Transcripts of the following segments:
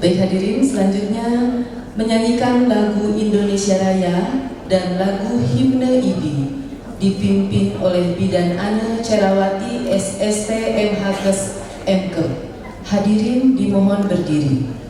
Baik hadirin, selanjutnya menyanyikan lagu Indonesia Raya dan lagu Himne IBI dipimpin oleh Bidan Ane Cerawati SST MHKes MKe. Hadirin dimohon berdiri.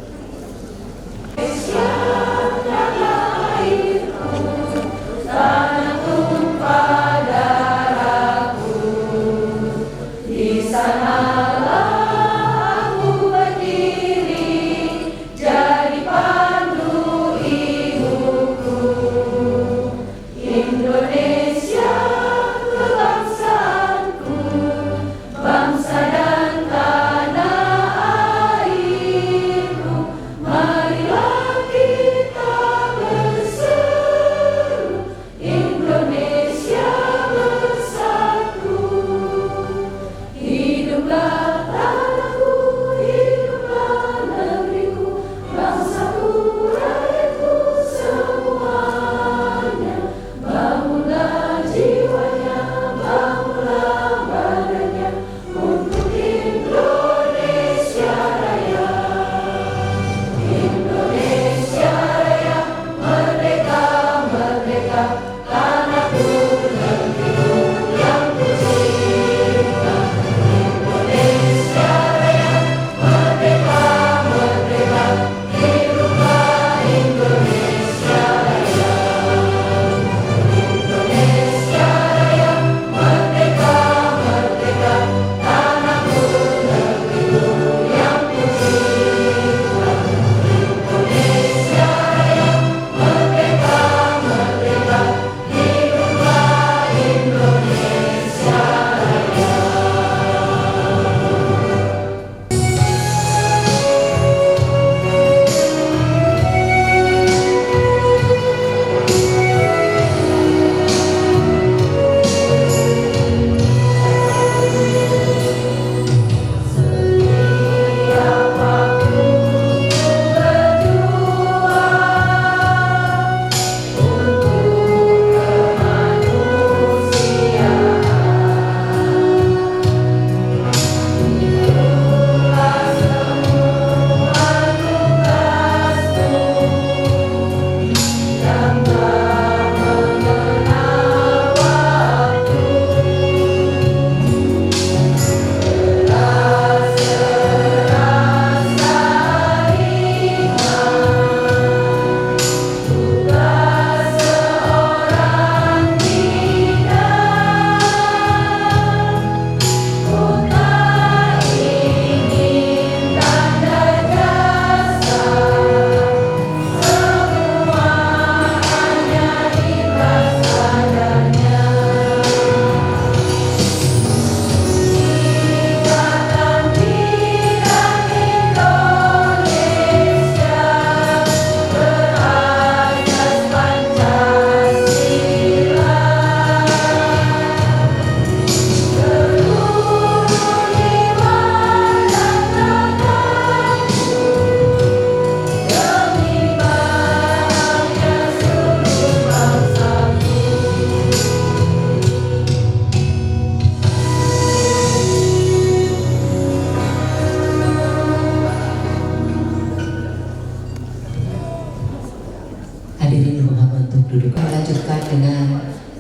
Melanjutkan dengan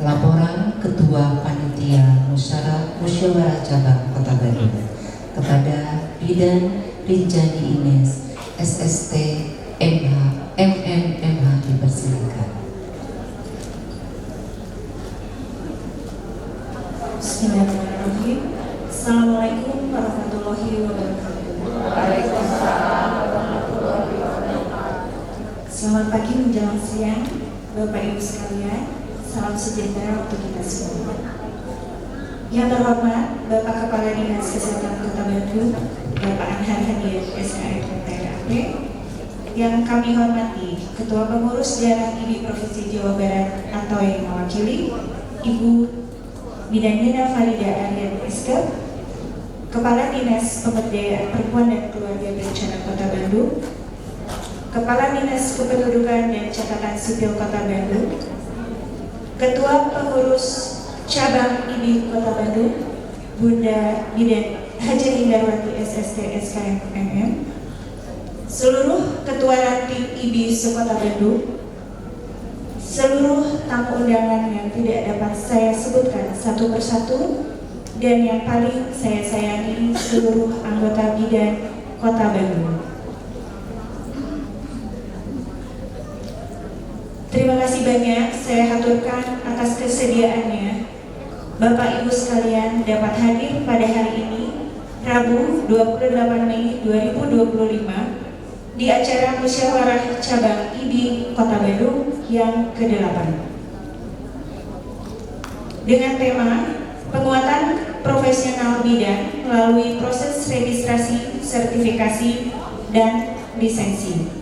laporan Ketua Panitia Musyawarah Cabang Kota Bandung kepada Bidan Rinjani Ines SST MMMH dipersilakan. Bismillahirrahmanirrahim. Assalamualaikum warahmatullahi wabarakatuh. Waalaikumsalam warahmatullahi wabarakatuh. Selamat pagi menjelang siang, Bapak Ibu sekalian. Salam sejahtera untuk kita semua. Yang terhormat Bapak Kepala Dinas Kesehatan Kota Bandung, Bapak Anhar Hadiat SKM TRAP. Yang kami hormati Ketua Pengurus Daerah IBI Provinsi Jawa Barat atau yang mewakili Ibu Bidan Nina Farida Aryan SK, Kepala Dinas Pemberdayaan Perempuan dan Keluarga Berencana Kota Bandung, Kepala Dinas Kependudukan dan Catatan Sipil Kota Bandung, Ketua Pengurus Cabang IBI Kota Bandung, Bunda Bidan Haja Indarwati SST SKM MM, seluruh ketua ranting IBI Sekota Bandung, seluruh tamu undangan yang tidak dapat saya sebutkan satu persatu, dan yang paling saya sayangi seluruh anggota Bidan Kota Bandung. Terima kasih banyak saya haturkan atas kesediaannya Bapak Ibu sekalian dapat hadir pada hari ini Rabu 28 Mei 2025 di acara musyawarah cabang IBI Kota Bandung yang ke-8 dengan tema penguatan profesional bidan melalui proses registrasi, sertifikasi, dan lisensi.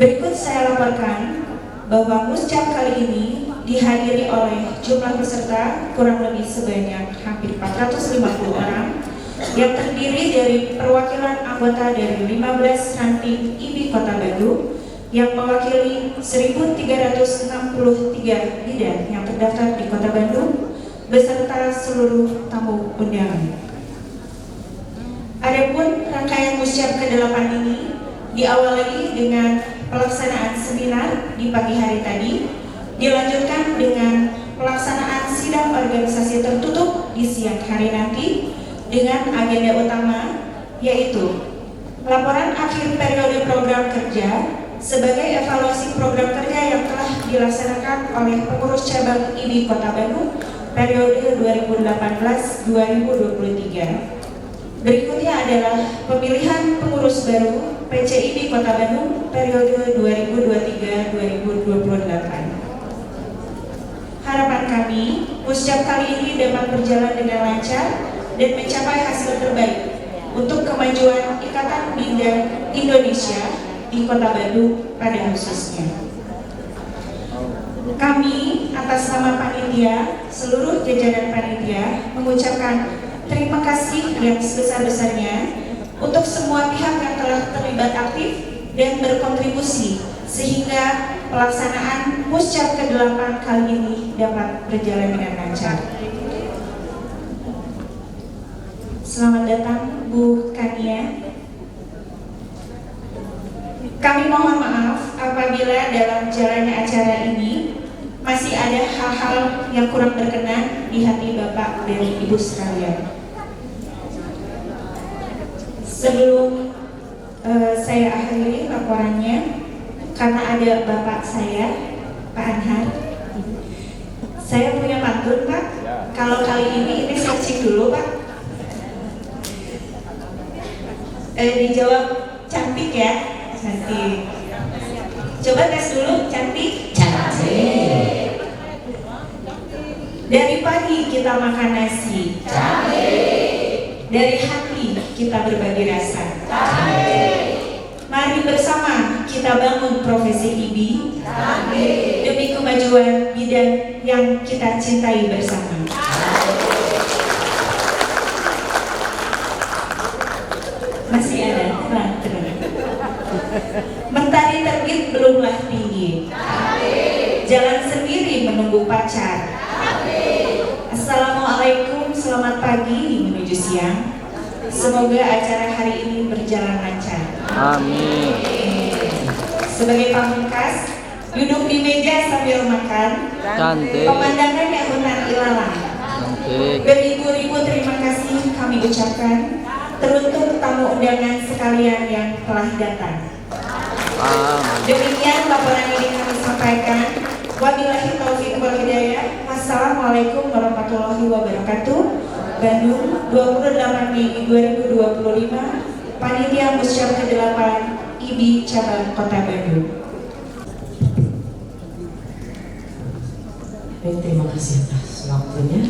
Berikut saya laporkan bahwa muscap kali ini dihadiri oleh jumlah peserta kurang lebih sebanyak hampir 450 orang yang terdiri dari perwakilan anggota dari 15 ranting IBI Kota Bandung yang mewakili 1.363 bidan yang terdaftar di Kota Bandung beserta seluruh tamu undangan. Adapun rangkaian muscap ke-8 ini diawali dengan pelaksanaan seminar di pagi hari tadi, dilanjutkan dengan pelaksanaan sidang organisasi tertutup di siang hari nanti dengan agenda utama yaitu laporan akhir periode program kerja sebagai evaluasi program kerja yang telah dilaksanakan oleh pengurus cabang IBI Kota Bandung periode 2018-2023. Berikutnya adalah pemilihan pengurus baru PCIBI Kota Bandung periode 2023-2028. Harapan kami, muscap kali ini dapat berjalan dengan lancar dan mencapai hasil terbaik untuk kemajuan Ikatan Bidan Indonesia di Kota Bandung pada khususnya. Kami atas nama panitia, seluruh jajaran panitia mengucapkan terima kasih yang sebesar-besarnya untuk semua pihak yang telah terlibat aktif dan berkontribusi sehingga pelaksanaan muscap ke-8 kali ini dapat berjalan dengan lancar. Selamat datang Bu Kania. Kami mohon maaf apabila dalam jalannya acara ini masih ada hal-hal yang kurang berkenan di hati Bapak dan Ibu sekalian. Sebelum saya akhiri laporannya, karena ada Bapak saya, Pak Anhar, saya punya pantun Pak. Kalau kali ini saya cek dulu Pak. Dijawab cantik ya, cantik. Coba tes dulu, cantik. Cantik. Dari pagi kita makan nasi. Cantik. Dari hati kita berbagi rasa. Cantik. Mari bersama kita bangun profesi IBI. Cantik. Demi kemajuan bidan yang kita cintai bersama. Masih ada, tenang. Mentari terbit belumlah tinggi. Jalan sendiri menunggu pacar. Assalamualaikum, selamat pagi menuju siang. Semoga acara hari ini berjalan lancar. Amin. Sebagai pamungkas, duduk di meja sambil makan. Cantik. Pemandangan yang hutan ilalang. Cantik. Beribu-ribu terima kasih kami ucapkan teruntuk tamu undangan sekalian yang telah datang. Demikian laporan ini kami sampaikan. Wabillahi taufiq wal hidayah. Wassalamualaikum warahmatullahi wabarakatuh. Bandung, 28 Mei 2025. Panitia Musyawarah ke-8 IBI Cabang Kota Bandung. Baik, terima kasih atas waktunya.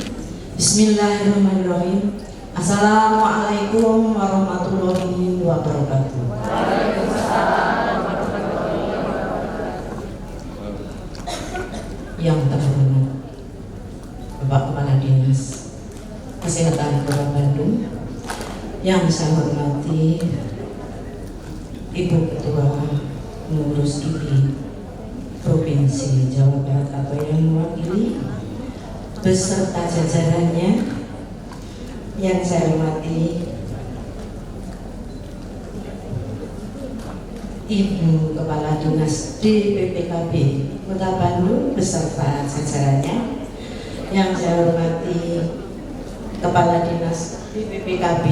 Bismillahirrahmanirrahim. Assalamualaikum warahmatullahi wabarakatuh. Yang terhormat Bapak Kepala Dinas Kesehatan Kota Bandung, yang saya hormati Ibu Ketua Pengurus IBI Provinsi Jawa Barat atau yang mewakili beserta jajarannya, yang saya hormati Ibu Kepala Dinas DPPKB Kota Bandung beserta jajarannya. Yang saya hormati Kepala Dinas DPPKB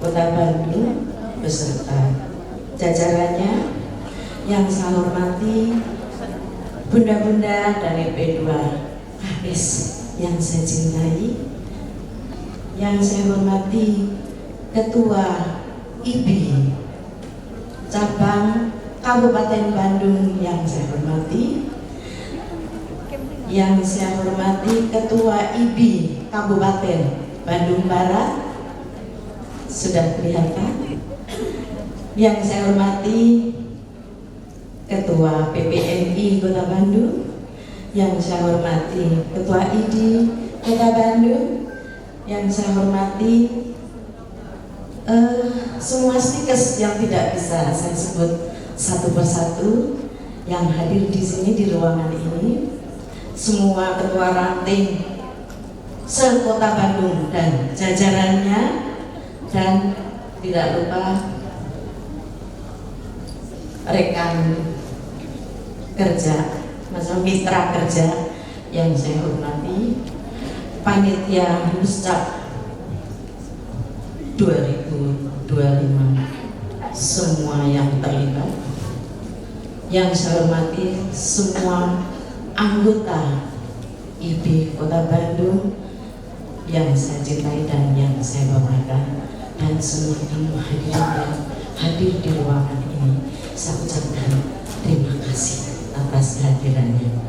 Kota Bandung beserta jajarannya. Yang saya hormati bunda-bunda dari P2 KPS yang saya cintai. Yang saya hormati Ketua IBI Cabang Kabupaten Bandung yang saya hormati. Yang saya hormati Ketua IBI Kabupaten Bandung Barat, sudah kelihatan. Yang saya hormati Ketua PPNI Kota Bandung. Yang saya hormati Ketua ID Kota Bandung. Yang saya hormati semua stikers yang tidak bisa saya sebut satu persatu yang hadir di sini di ruangan ini, semua ketua ranting se-Kota Bandung dan jajarannya, dan tidak lupa rekan kerja, maksudnya mitra kerja yang saya hormati, panitia Muscap 2025, semua yang terlibat. Yang saya hormati semua anggota IBI Kota Bandung yang saya cintai dan yang saya banggakan, dan semua tamu hadirin yang hadir di ruangan ini, saya ucapkan terima kasih atas kehadirannya.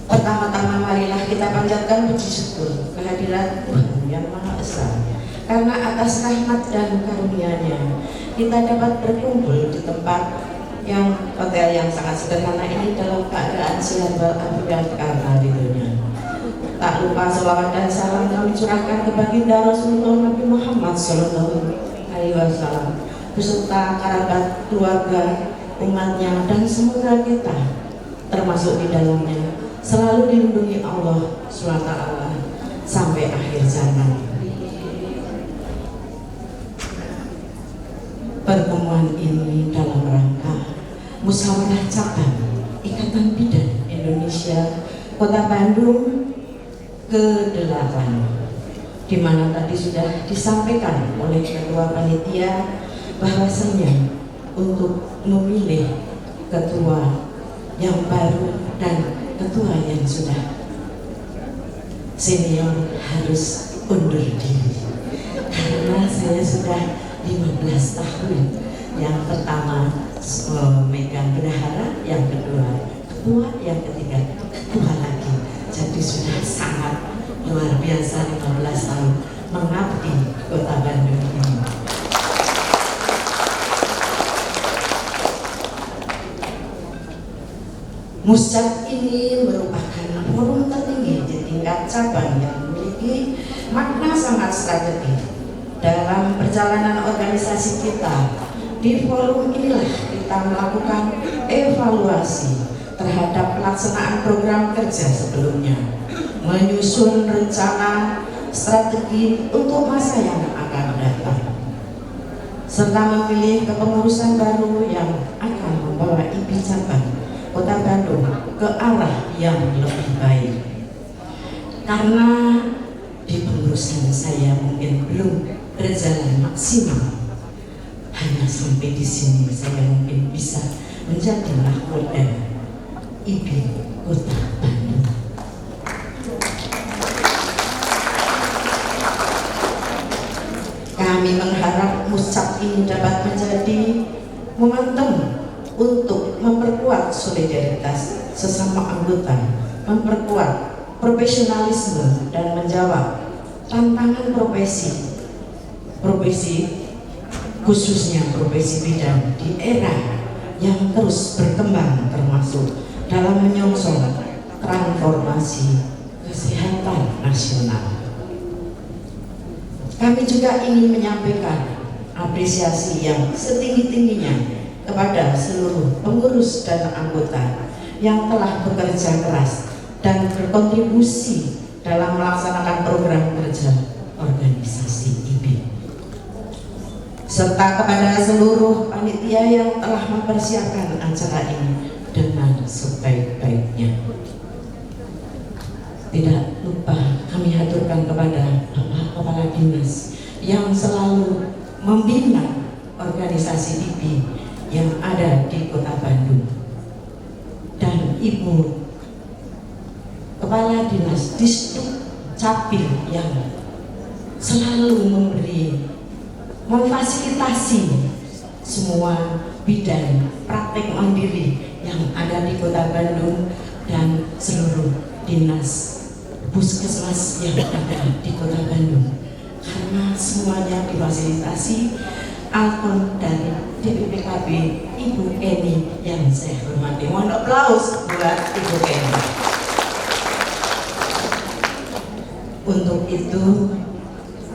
Pertama-tama marilah kita panjatkan puji syukur kehadiran Tuhan Yang Maha Esa, karena atas rahmat dan karunia-Nya kita dapat berkumpul di tempat yang hotel yang sangat sederhana ini dalam keadaan sehat walafiat karena ridhonya. Tak lupa selawat dan salam kami curahkan ke baginda Rasulullah Nabi Muhammad Sallallahu Alaihi Wasallam beserta kerabat, keluarga, umatnya, dan semoga kita termasuk di dalamnya selalu dilindungi Allah SWT sampai akhir zaman. Pertemuan ini dalam rangka Musyawarah Cabang Ikatan Bidan Indonesia Kota Bandung ke-8, di mana tadi sudah disampaikan oleh Ketua Panitia bahwasanya untuk memilih ketua yang baru dan ketua yang sudah senior harus undur diri, karena saya sudah 15 tahun. Yang pertama memegang bendahara, yang kedua ketua, yang ketiga ketua lagi. Jadi sudah sangat luar biasa 15 tahun mengabdi Kota Bandung ini. Muscap ini merupakan forum tertinggi di tingkat cabang yang memiliki makna sangat strategis dalam perjalanan organisasi kita. Di forum inilah kita melakukan evaluasi terhadap pelaksanaan program kerja sebelumnya, menyusun rencana strategi untuk masa yang akan datang, serta memilih kepengurusan baru yang akan membawa IBI cabang Kota Bandung ke arah yang lebih baik. Karena di pengurusan saya mungkin belum berjalan maksimal, hanya sampai di sini saya mungkin bisa menjadi mahkota IBI Kota Bandung. Kami mengharap Muscap ini dapat menjadi momentum untuk memperkuat solidaritas sesama anggota, memperkuat profesionalisme, dan menjawab tantangan profesi khususnya profesi bidan di era yang terus berkembang, termasuk dalam menyongsong transformasi kesehatan nasional. Kami juga ingin menyampaikan apresiasi yang setinggi-tingginya kepada seluruh pengurus dan anggota yang telah bekerja keras dan berkontribusi dalam melaksanakan program kerja organisasi IBI. serta kepada seluruh panitia yang telah mempersiapkan acara ini dengan sebaik-baiknya. Tidak lupa kami haturkan kepada Bapak Kepala Dinas yang selalu membina organisasi IPI yang ada di Kota Bandung, dan Ibu Kepala Dinas Disduk Capil yang selalu memfasilitasi semua bidang praktek mandiri yang ada di Kota Bandung dan seluruh dinas puskesmas yang ada di Kota Bandung, karena semuanya difasilitasi alkon dari DPPKB Ibu Eni yang saya hormati. Mohon aplaus buat Ibu Eni. Untuk itu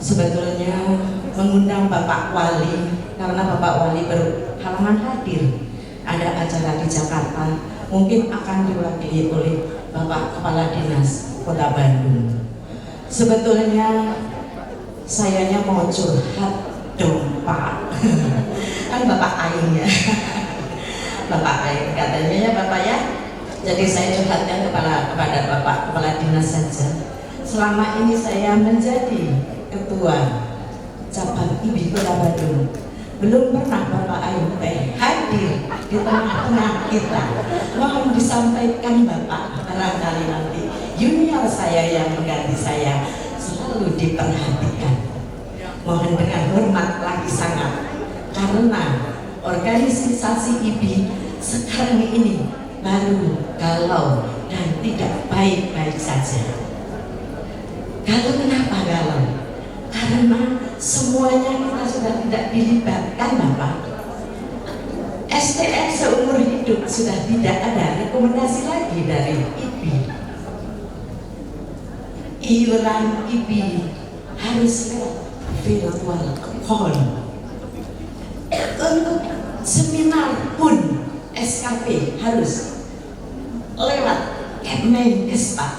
sebetulnya mengundang Bapak Wali, karena Bapak Wali berhalangan hadir, ada acara di Jakarta, mungkin akan diwakili oleh Bapak Kepala Dinas Kota Bandung. Sebetulnya sayanya mau curhat dong Pak. Kan Bapak Aing ya. Bapak Aing katanya ya Bapak ya. Jadi saya curhatkan kepada Bapak Kepala Dinas saja. Selama ini saya menjadi ketua cabang IPI Kota Bandung, belum pernah Bapak Aing hadir di tengah-tengah kita. Mohon disampaikan Bapak, barangkali nanti junior saya yang mengganti saya selalu diperhatikan. Mohon dengan hormat lagi sangat, karena organisasi IPI sekarang ini baru galau dan tidak baik-baik saja. Galau kenapa galau? Karena semuanya kita sudah tidak dilibatkan Bapak. STN seumur hidup sudah tidak ada rekomendasi lagi dari IPI. Iuran IPI harus lewat virtual call. Untuk seminar pun SKP harus lewat Kemenkes Pak.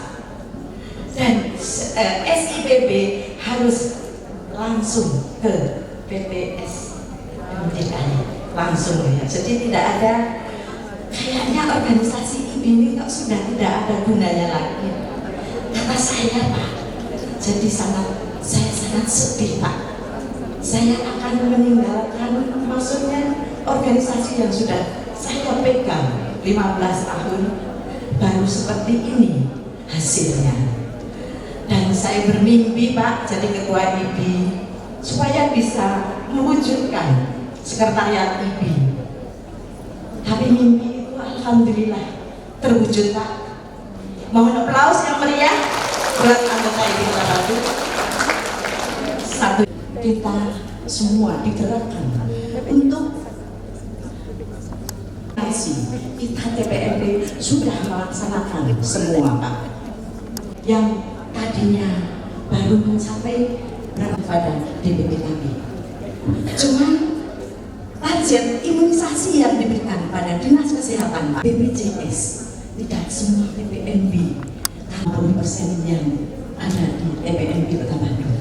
Dan SIPB harus langsung ke PPS pendidikan langsung ya. Jadi tidak ada, kayaknya organisasi ini kok sudah tidak ada gunanya lagi. Kata saya Pak, jadi saya sangat sedih Pak. Saya akan meninggalkan, maksudnya organisasi yang sudah saya pegang 15 tahun, baru seperti ini hasilnya. Dan saya bermimpi Pak jadi ketua IPI supaya bisa mewujudkan sekretariat IPI. Tapi mimpi itu alhamdulillah terwujud Pak. Mohon aplaus yang meriah buat anggota IPI Kota Bandung. Satu, kita semua digerakkan untuk kita TPMP sudah melaksanakan semua Pak. Yang tadinya baru mencapai berapa pada DPPKB. Cuman target imunisasi yang diberikan pada Dinas Kesehatan Pak, BPJS, tidak semua TPMB, 60% yang ada di TPMB Kota Bandung.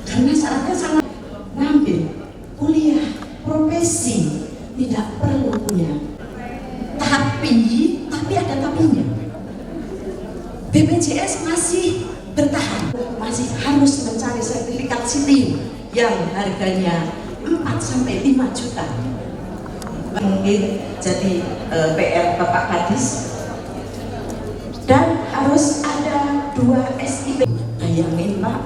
Karena syaratnya sangat ngambil kuliah profesi tidak perlu punya. Tapi ada tapinya. BPJS masih bertahan, masih harus mencari sertifikat SITIM yang harganya 4-5 juta. Mungkin jadi PR Bapak Kadis, dan harus ada 2 SIP. Bayangin Pak,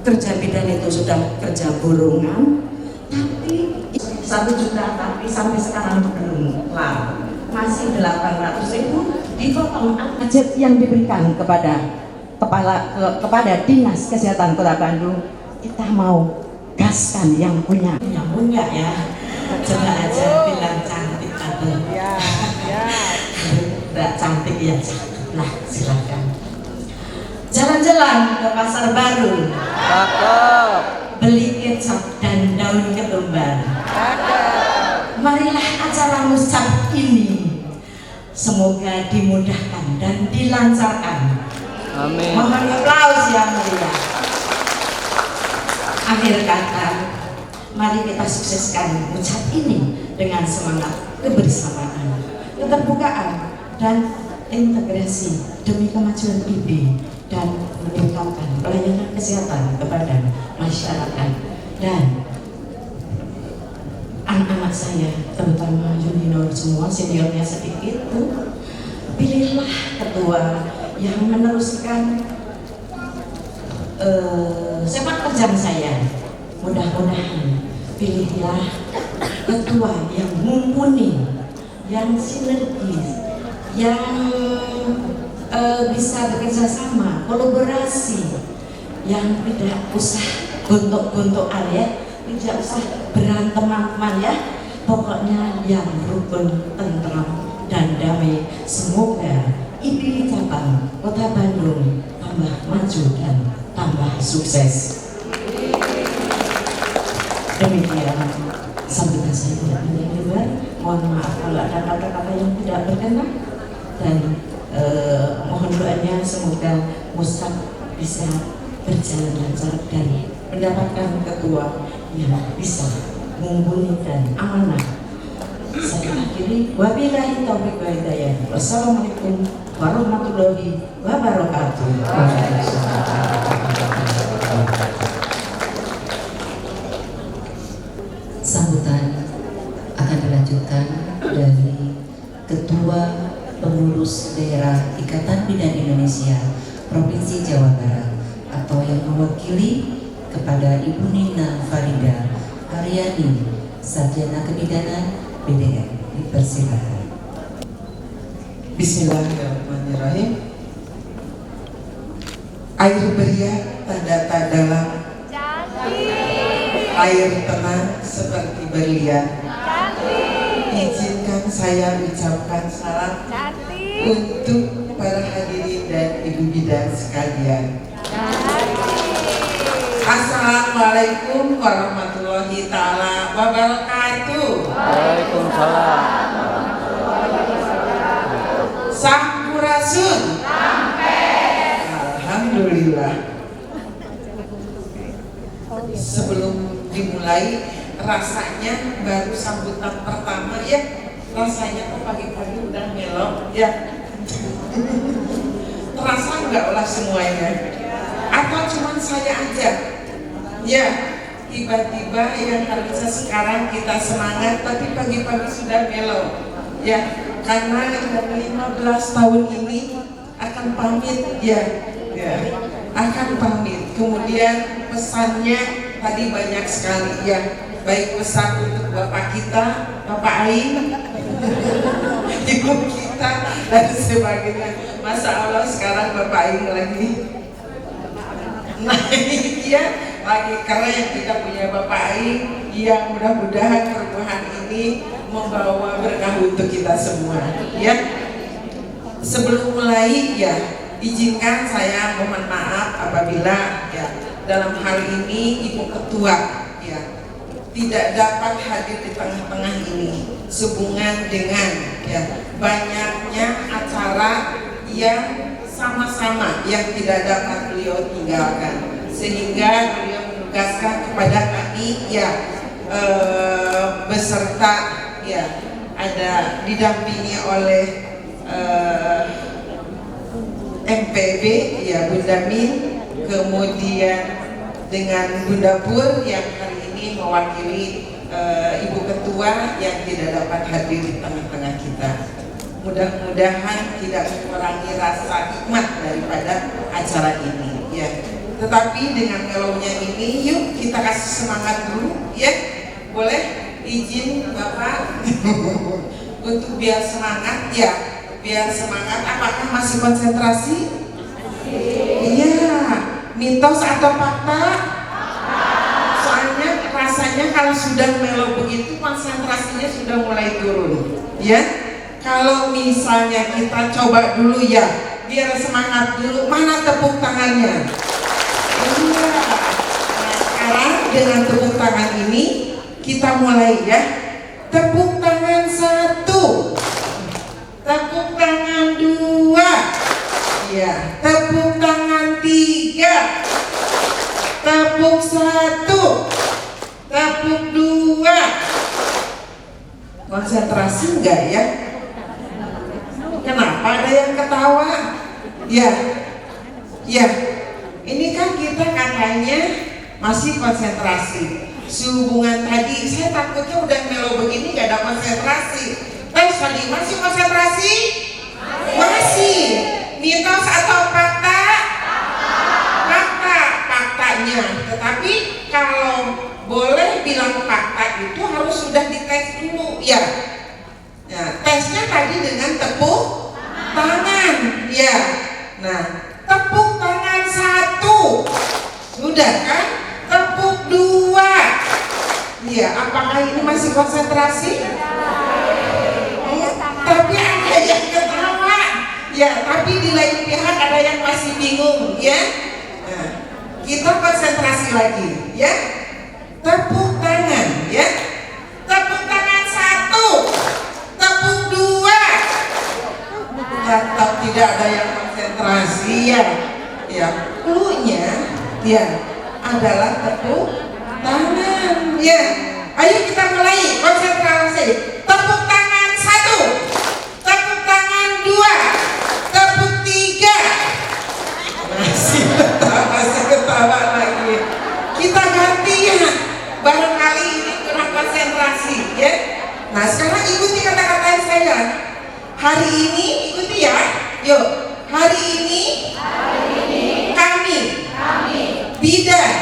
kerja bidan itu sudah kerja borongan, tapi 1 juta, tapi sampai sekarang belum kelar. Masih 800.000 dipotong budget yang diberikan kepada Dinas Kesehatan Kota Bandung. Kita mau gaskan yang punya ya. Coba aja bilang cantik atau tidak cantik ya, nah silakan. Jalan-jalan ke pasar baru, beli kecap dan daun ketumbar. Marilah acara musab ini semoga dimudahkan dan dilancarkan. Amin. Mohon aplaus yang meriah. Akhir kata, Mari kita sukseskan ucap ini dengan semangat kebersamaan, keterbukaan, dan integrasi demi kemajuan IB dan meningkatkan pelayanan kesehatan kepada masyarakat. Dan anak-anak saya, terutama junior semua, seniornya sedikit tuh, pilihlah ketua yang meneruskan sepak terjang saya. Mudah-mudahan pilihlah ketua yang mumpuni, yang sinergis, yang bisa bekerja sama, kolaborasi, yang tidak usah gontok-gontokan ya, tidak usah berantem-teman ya, pokoknya yang rukun, tentram, dan damai. Semoga IPB Cabang Kota Bandung tambah maju dan tambah sukses. Demikian sambutan saya tidak lebar. Mohon maaf kalau ada kata-kata yang tidak berkenan, dan mohon doanya semoga Musab bisa berjalan lancar dan mendapatkan ketua yang bisa mumpuni dan amanah. Saya akhiri, wabillahi taufiq wal hidayah. Wassalamualaikum warahmatullahi wabarakatuh. Sambutan akan dilanjutkan dari Ketua Pengurus Daerah Ikatan Bidan Indonesia Provinsi Jawa Barat atau yang mewakili kepada Ibu Nina Farida Aryani, Sarjana Kebidanan BDN. Dipersilakan. Bismillahirrahmanirrahim. Air beria tanda tak dalam, air tenang seperti berlian. Izinkan saya ucapkan salam untuk para hadirin dan ibu bidan sekalian. Assalamualaikum warahmatullahi ta'ala wabarakatuh. Waalaikumsalam. Sampurasun. Alhamdulillah. Sebelum dimulai, rasanya baru sambutan pertama ya, rasanya kok pagi-pagi udah melok ya. Terasa nggak olah semuanya? Atau cuman saya aja? Ya, tiba-tiba yang harusnya sekarang kita semangat, tapi pagi-pagi sudah melok ya, karena yang 15 tahun ini akan pamit ya, akan pamit. Kemudian pesannya tadi banyak sekali ya, baik pesan untuk Bapak kita, Bapak Aing, Ibu kita, dan sebagainya. Masya Allah sekarang Bapak Aing lagi naik ya, lagi keren. Kita punya Bapak Aing yang mudah-mudahan perubahan ini membawa berkah untuk kita semua ya. Sebelum mulai ya, izinkan saya mohon maaf apabila ya dalam hal ini Ibu Ketua ya tidak dapat hadir di tengah-tengah ini sehubungan dengan ya banyaknya acara yang sama-sama yang tidak dapat beliau tinggalkan, sehingga beliau menugaskan kepada kami ya beserta ya ada didampingi oleh MPB ya Bunda Min, kemudian dengan Bunda Pur yang hari ini mewakili Ibu Ketua yang tidak dapat hadir di tengah-tengah kita. Mudah-mudahan tidak mengurangi rasa hikmat daripada acara ini ya. Tetapi dengan melownya ini, yuk kita kasih semangat dulu ya. Boleh izin Bapak untuk biar semangat ya, biar semangat. Apakah masih konsentrasi? Iya. Mitos atau fakta? Soalnya rasanya kalau sudah melo begitu konsentrasinya sudah mulai turun ya. Kalau misalnya kita coba dulu ya, biar semangat dulu. Mana tepuk tangannya? Iya. Nah sekarang dengan tepuk tangan ini kita mulai ya. Tepuk tangan 1, tepuk tangan 2, ya, tepuk tangan 3, tepuk 1, tepuk tepuk 2. Konsentrasi enggak ya? Kenapa ada yang ketawa? Ya, ini kan kita katanya masih konsentrasi. Sehubungan tadi, saya takutnya udah melo begini gak ada konsentrasi. Tes tadi masih konsentrasi? Masih. Mitos atau fakta? Faktanya. Tetapi kalau boleh bilang fakta itu harus sudah dites dulu, ya. Nah, tesnya tadi dengan tepuk tangan, ya. Nah, tepuk tangan 1, sudah kan? Tepuk 2. Ya, apakah ini masih konsentrasi? Tapi ada yang ketawa, ya. Tapi di lain pihak ada yang masih bingung, ya. Nah, kita konsentrasi lagi, ya. Tepuk tangan, ya. Tepuk tangan 1, tepuk 2. Tetap tidak ada yang konsentrasi, ya. Ya, cluenya, ya, adalah tepuk tangan, ya. Ayo kita mulai konsentrasi. Tepuk tangan 1, tepuk tangan 2, tepuk 3. Masih ketawa lagi. Kita ganti, ya. Barangkali ini kurang konsentrasi, ya. Nah, sekarang ikuti kata-kata saya. Hari ini, ikuti ya. Yuk, hari ini kami bidan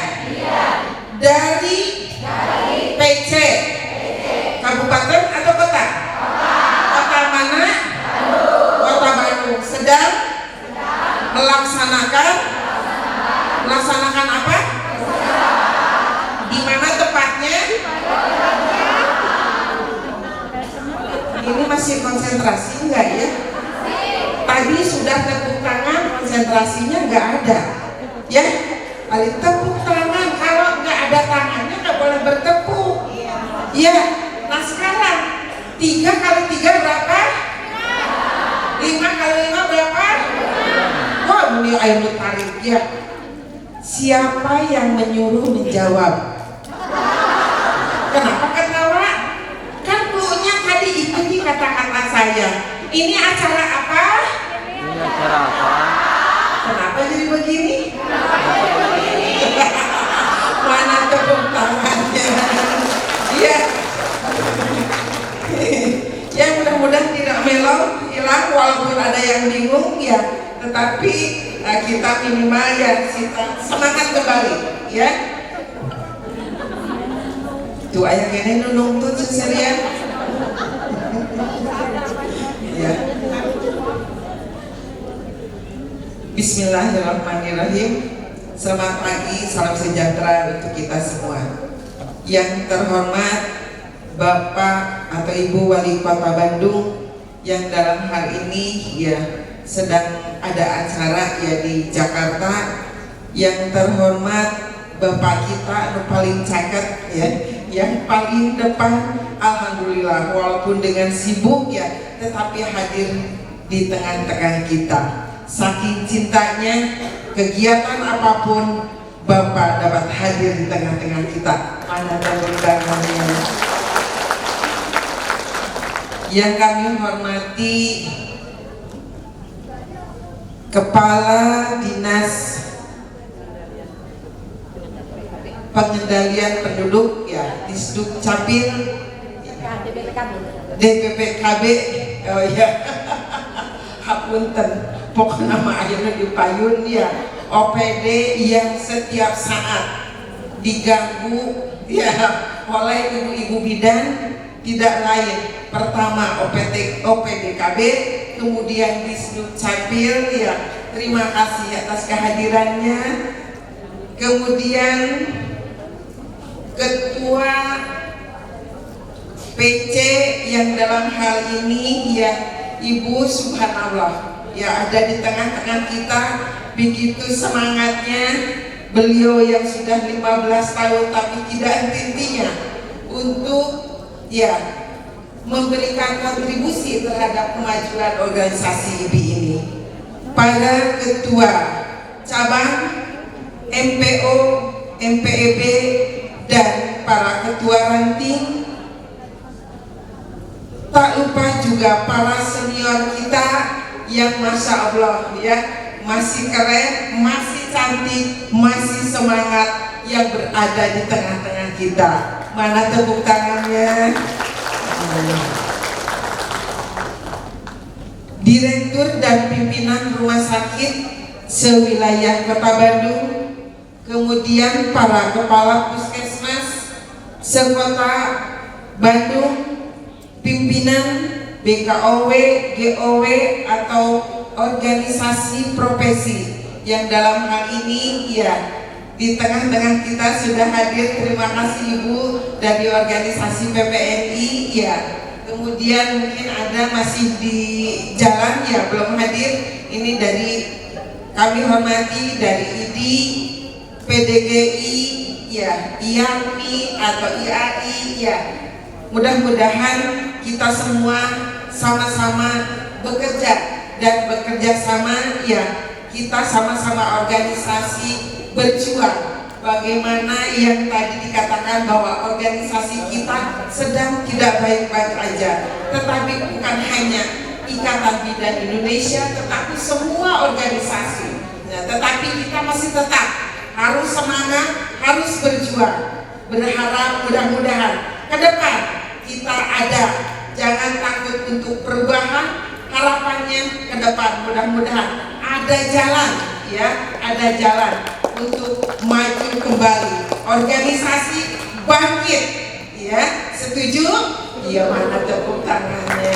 dari PC kabupaten atau kota? Kota mana? Kota Bandung sedang melaksanakan apa? Di mana tepatnya? Ini masih konsentrasi enggak ya? Tadi sudah tepuk tangan, konsentrasinya enggak ada, ya. Kali tepuk tangan, kalau enggak ada tangannya enggak boleh bertepuk, ya. Nah sekarang 3 kali 3 berapa? 5 kali 5 berapa? Wah, ini ayo tarik, ya. Siapa yang menyuruh menjawab? Kenapa ketawa? Kan cluenya tadi ikuti kata-kata saya. Ini acara apa? Ini acara apa? Kenapa jadi begini? Mana tepuk tangannya? Iya. Ya mudah-mudahan tidak melo, hilang walaupun ada yang bingung, ya. Tetapi kita minimal ya semangat kembali, ya. Tuh ayah kene nunung tuh seserian. Ya. Bismillahirrahmanirrahim. Selamat pagi, salam sejahtera untuk kita semua. Yang terhormat Bapak atau Ibu Wali Kota Bandung yang dalam hal ini ya sedang ada acara ya di Jakarta. Yang terhormat Bapak kita anu paling caket ya, yang paling depan, alhamdulillah walaupun dengan sibuk ya tetapi hadir di tengah-tengah kita. Saking cintanya, kegiatan apapun Bapak dapat hadir di tengah-tengah kita. Mana tepuk tangannya? Yang kami hormati Kepala Dinas Pengendalian Penduduk ya, Disduk Capil, DPPKB, oh ya, hapunten, pokoknya nama akhirnya dipayun ya, OPD yang setiap saat diganggu ya oleh ibu-ibu bidan, tidak lain pertama OPDKB, kemudian Disduk Capil ya, terima kasih atas kehadirannya, kemudian Ketua PC yang dalam hal ini ya Ibu subhanallah ya ada di tengah-tengah kita, begitu semangatnya beliau yang sudah 15 tahun tapi tidak henti-hentinya untuk ya memberikan kontribusi terhadap kemajuan organisasi IBI ini. Para ketua cabang, MPO, MPEB dan para ketua ranting, tak lupa juga para senior kita yang Masya Allah ya, masih keren, masih cantik, masih semangat, yang berada di tengah-tengah kita. Mana tepuk tangannya? Direktur dan pimpinan rumah sakit sewilayah Kota Bandung, kemudian para kepala puskesmas sekota Bandung, pimpinan BKOW, GOW atau organisasi profesi yang dalam hal ini ya di tengah-tengah kita sudah hadir. Terima kasih Ibu dari organisasi PPNI ya. Kemudian mungkin ada masih di jalan ya belum hadir. Ini dari kami hormati dari IDI, PDGI ya, IAMI atau IAI ya. Mudah-mudahan kita semua sama-sama bekerja dan bekerja sama ya, kita sama-sama organisasi berjuang bagaimana yang tadi dikatakan bahwa organisasi kita sedang tidak baik-baik aja, tetapi bukan hanya Ikatan Bidan Indonesia tetapi semua organisasi. Nah, tetapi kita masih tetap harus semangat, harus berjuang. Berharap mudah-mudahan ke depan kita ada, jangan takut untuk perubahan. Harapannya ke depan mudah-mudahan ada jalan ya, ada jalan untuk maju kembali, organisasi bangkit ya. Setuju? Ya, mana tepuk tangannya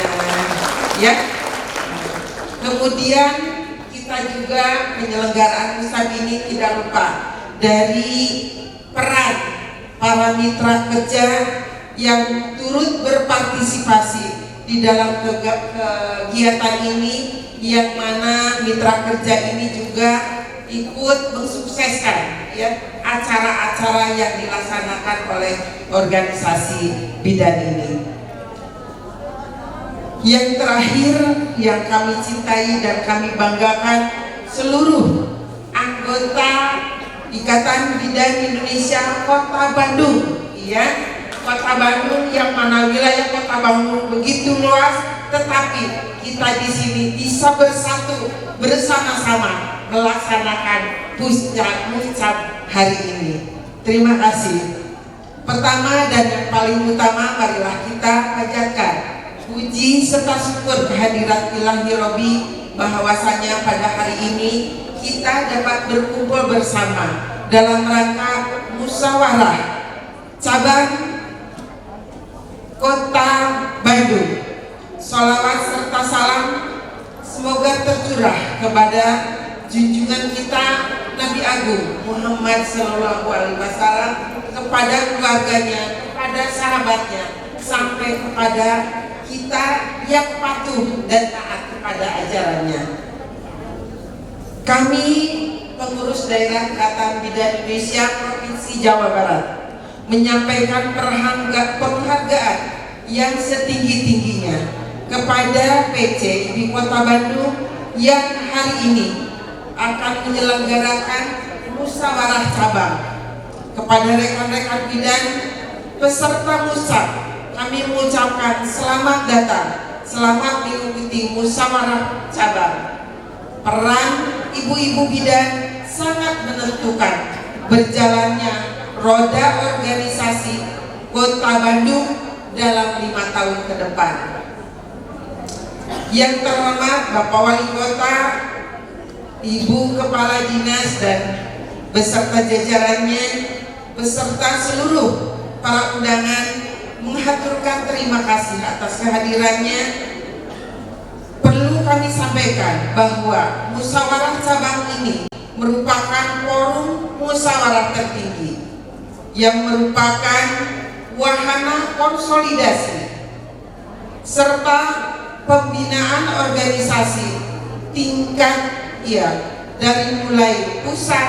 ya. Kemudian kita juga penyelenggaraan musab ini tidak lupa dari peran para mitra kerja yang turut berpartisipasi di dalam kegiatan ini, yang mana mitra kerja ini juga ikut mensukseskan ya acara-acara yang dilaksanakan oleh organisasi bidan ini. Yang terakhir yang kami cintai dan kami banggakan, seluruh anggota Ikatan Bidan Indonesia Kota Bandung ya. Kota Bandung yang mana wilayah Kota Bandung begitu luas, tetapi kita di sini bisa bersatu bersama-sama melaksanakan musab hari ini. Terima kasih. Pertama dan yang paling utama, marilah kita panjatkan puji serta syukur kehadirat Ilahi Robi bahwasanya pada hari ini kita dapat berkumpul bersama dalam rangka musyawarah cabang Kota Bandung. Sholawat serta salam semoga tercurah kepada junjungan kita Nabi Agung Muhammad Sallallahu Alaihi Wasallam, kepada keluarganya, kepada sahabatnya, sampai kepada kita yang patuh dan taat kepada ajarannya. Kami pengurus daerah Ikatan Bidan Indonesia Provinsi Jawa Barat menyampaikan penghargaan yang setinggi-tingginya kepada PC di Kota Bandung yang hari ini akan menyelenggarakan musyawarah cabang. Kepada rekan-rekan bidan peserta musab, kami mengucapkan selamat datang, selamat mengikuti musyawarah cabang. Peran ibu-ibu bidan sangat menentukan berjalannya roda organisasi Kota Bandung dalam 5 tahun ke depan. Yang terhormat Bapak Wali Kota, Ibu Kepala Dinas dan beserta jajarannya, beserta seluruh para undangan, mengaturkan terima kasih atas kehadirannya. Perlu kami sampaikan bahwa musyawarah cabang ini merupakan forum musyawarah tertinggi yang merupakan wahana konsolidasi serta pembinaan organisasi tingkat dari mulai pusat,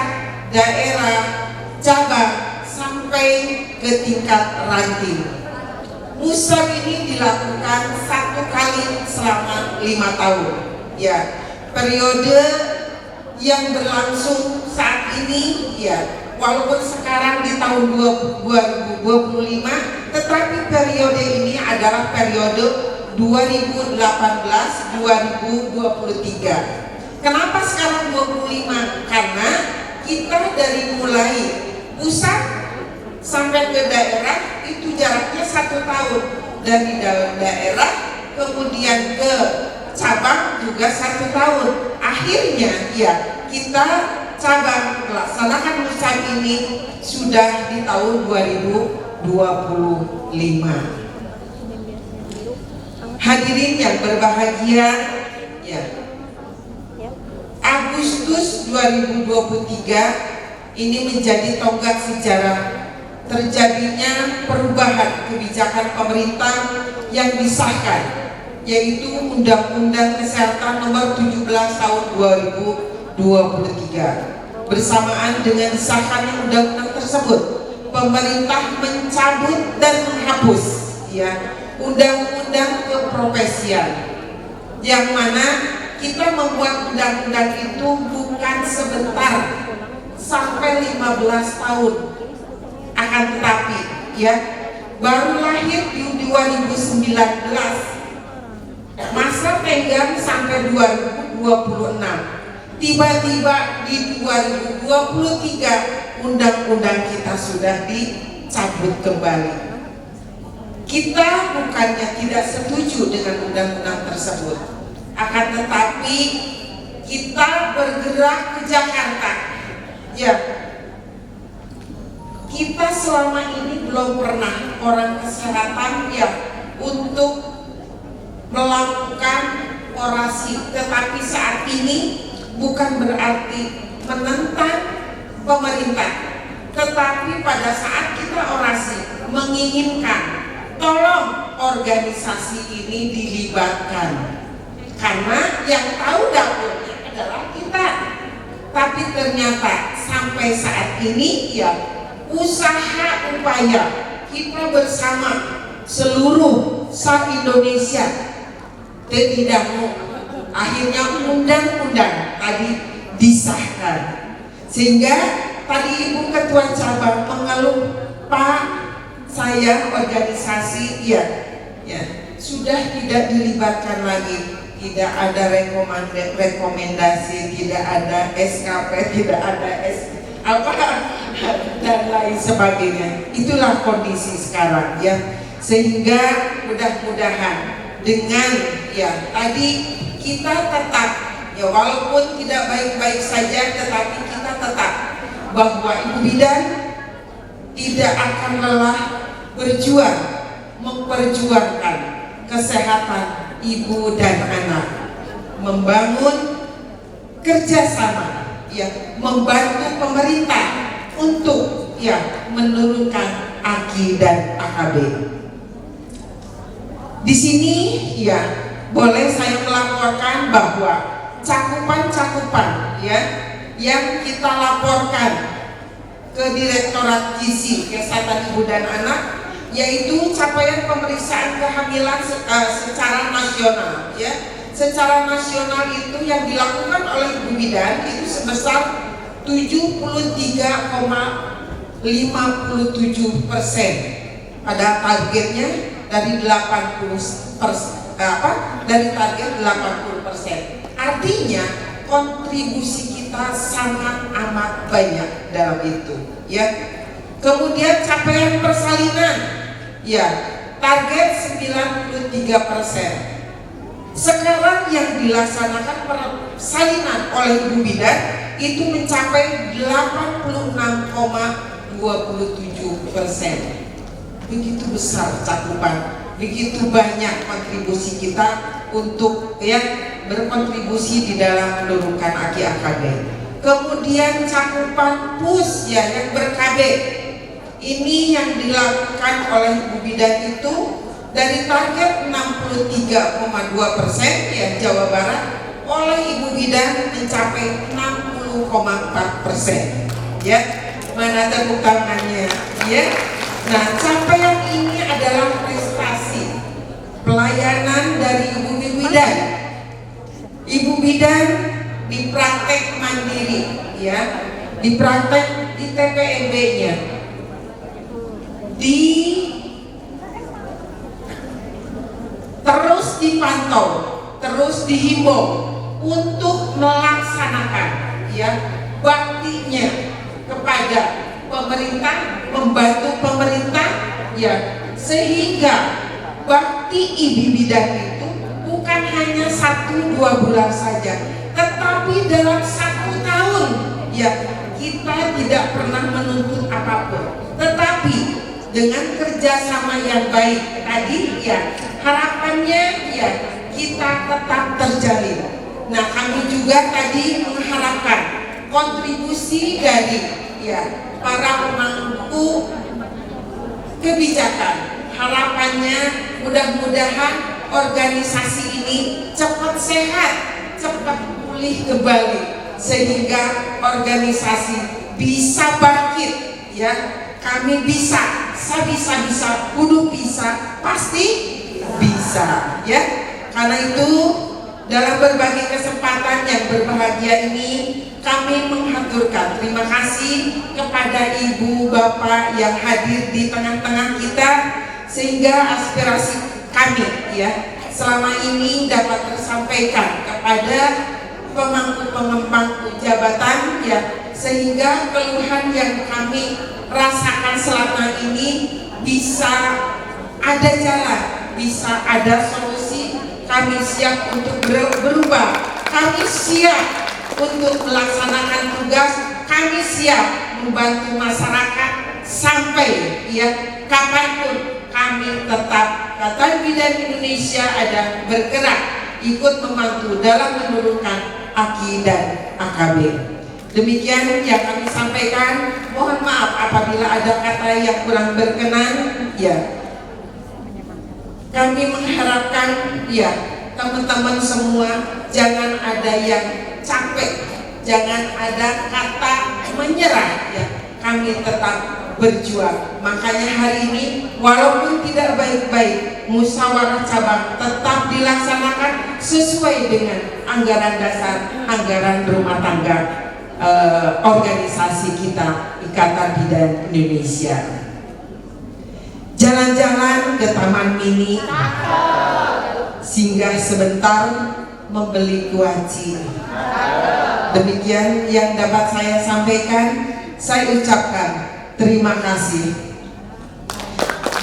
daerah, cabang sampai ke tingkat ranting. Musab ini dilakukan 1 kali selama 5 tahun ya. Periode yang berlangsung saat ini ya walaupun sekarang di tahun 2025, tetapi periode ini adalah periode 2018-2023. Kenapa sekarang 25? Karena kita dari mulai pusat sampai ke daerah itu jaraknya 1 tahun, dari daerah kemudian ke cabang juga 1 tahun. Akhirnya ya kita cabang melaksanakan musab ini sudah di tahun 2025. Hadirin yang berbahagia, ya, Agustus 2023 ini menjadi tonggak sejarah terjadinya perubahan kebijakan pemerintah yang disahkan, yaitu Undang-Undang Kesehatan Nomor 17 Tahun 2023. Bersamaan dengan disahkannya undang-undang tersebut, pemerintah mencabut dan menghapus ya undang-undang keprofesian, yang mana kita membuat undang-undang itu bukan sebentar, sampai 15 tahun. Akan tetapi ya baru lahir di 2019, masa tenggang sampai 2026. Tiba-tiba di 2023 undang-undang kita sudah dicabut kembali. Kita bukannya tidak setuju dengan undang-undang tersebut, akan tetapi kita bergerak ke Jakarta. Ya, kita selama ini belum pernah orang kesehatan ya untuk melakukan orasi, tetapi saat ini bukan berarti menentang pemerintah, tetapi pada saat kita orasi menginginkan tolong organisasi ini dilibatkan, karena yang tahu dapurnya adalah kita. Tapi ternyata sampai saat ini ya usaha upaya kita bersama seluruh se-Indonesia tidak mau, akhirnya undang-undang tadi disahkan, sehingga tadi Ibu Ketua Cabang mengeluh, Pak, saya organisasi ya sudah tidak dilibatkan lagi, tidak ada rekomendasi, tidak ada SKP, tidak ada dan lain sebagainya. Itulah kondisi sekarang ya, sehingga mudah-mudahan dengan ya tadi kita tetap ya walaupun tidak baik-baik saja, tetapi kita tetap bahwa Ibu Bidan tidak akan lelah berjuang memperjuangkan kesehatan ibu dan anak, membangun kerjasama ya, membantu pemerintah untuk ya menurunkan AKI dan AKB. Di sini ya boleh saya melaporkan bahwa cakupan-cakupan ya yang kita laporkan ke Direktorat Gizi Kesehatan Ibu dan Anak, yaitu capaian pemeriksaan kehamilan secara nasional ya. Secara nasional itu yang dilakukan oleh Ibu Bidan itu sebesar 73,57%, pada targetnya dari 80%, dari target 80%. Artinya kontribusi kita sangat amat banyak dalam itu ya. Kemudian capaian persalinan ya, target 93%. Sekarang yang dilaksanakan persalinan oleh Ibu Bidan itu mencapai 86,27%. Begitu besar cakupan, begitu banyak kontribusi kita untuk ya berkontribusi di dalam menurunkan AKI AKB. Kemudian cakupan PUS ya yang ber-KB, ini yang dilakukan oleh Ibu Bidan itu dari target 63,2% ya Jawa Barat, oleh Ibu Bidan mencapai 60,4% ya. Mana tepuk tangannya ya. Nah, capaian ini adalah prestasi pelayanan dari Ibu Bidan. Ibu Bidan di praktek mandiri ya, di praktek di TPNB-nya terus dipantau, terus dihimbau untuk melaksanakan ya baktinya kepada pemerintah, membantu pemerintah ya, sehingga bakti ibu bidan itu bukan hanya 1-2 bulan saja, tetapi dalam 1 tahun ya, kita tidak pernah menuntut apapun, tetapi dengan kerjasama yang baik tadi ya, harapannya ya kita tetap terjalin. Nah, kami juga tadi mengharapkan kontribusi dari ya para pemangku kebijakan. Harapannya mudah-mudahan organisasi ini cepat sehat, cepat pulih kembali, sehingga organisasi bisa bangkit ya. Kami bisa, saya bisa, kudu bisa, pasti bisa ya. Karena itu dalam berbagai kesempatan yang berbahagia ini, kami menghaturkan terima kasih kepada ibu bapak yang hadir di tengah-tengah kita, sehingga aspirasi kami ya selama ini dapat tersampaikan kepada pemangku jabatan ya, sehingga keluhan yang kami rasakan selama ini bisa ada jalan, bisa ada solusi. Kami siap untuk berubah, kami siap untuk melaksanakan tugas, kami siap membantu masyarakat sampai ya kapanpun kami tetap Ikatan Bidan Indonesia ada bergerak ikut membantu dalam menurunkan AKI dan AKB. Demikian yang kami sampaikan. Mohon maaf apabila ada kata yang kurang berkenan ya. Kami mengharapkan ya teman-teman semua jangan ada yang capek, jangan ada kata menyerah ya. Kami tetap berjuang. Makanya hari ini walaupun tidak baik-baik, musyawarah cabang tetap dilaksanakan sesuai dengan anggaran dasar, anggaran rumah tangga organisasi kita Ikatan Bidan Indonesia. Jalan-jalan ke Taman Mini, singgah sebentar membeli kuaci. Demikian yang dapat saya sampaikan. Saya ucapkan terima kasih.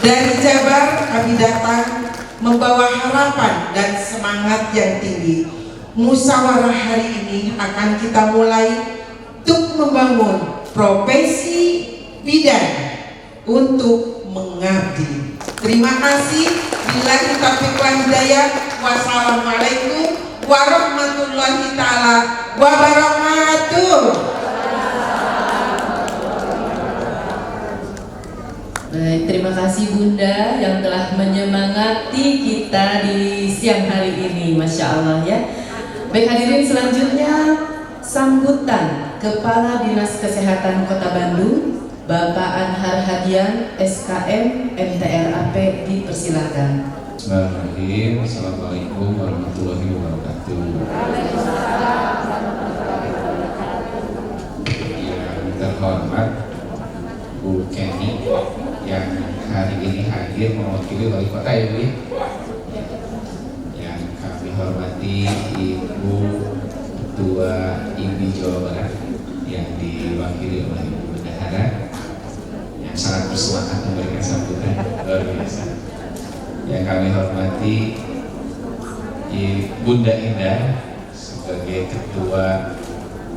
Dari Jabar kami datang membawa harapan dan semangat yang tinggi. Musyawarah hari ini akan kita mulai untuk membangun profesi bidan untuk mengabdi. Terima kasih. Billahi taufiq wal hidayah. Wassalamualaikum warahmatullahi taala wabarakatuh. Baik, terima kasih Bunda yang telah menyemangati kita di siang hari ini, Masya Allah ya. Baik hadirin, selanjutnya sambutan Kepala Dinas Kesehatan Kota Bandung, Bapak Anhar Hadian, SKM, MTRAP, dipersilakan. Bismillahirrahmanirrahim. Assalamualaikum warahmatullahi wabarakatuh. Yang terhormat Bu Kenny yang hari ini hadir mewakili wali kota ya Bu. Yang kami hormati Ibu Ketua IBI Jawa Barat yang diwakili oleh Ibu Bendahara yang sangat bersemangat memberikan sambutan luar biasa. Yang kami hormati Bunda Indah sebagai Ketua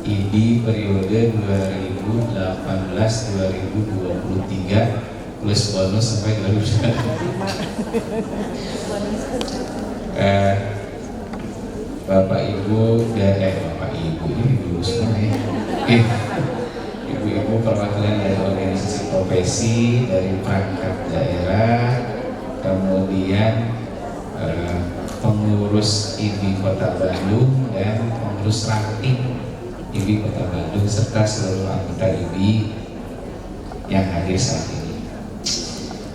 IBI periode 2018-2023 plus bonus sampai 2020. Bapak Ibu Bapak Ibu ini dulu semua ya. Ibu-ibu perwakilan dari organisasi profesi, dari perangkat daerah, kemudian pengurus IBI Kota Bandung dan pengurus ranting IBI Kota Bandung serta seluruh anggota IBI yang hadir saat ini.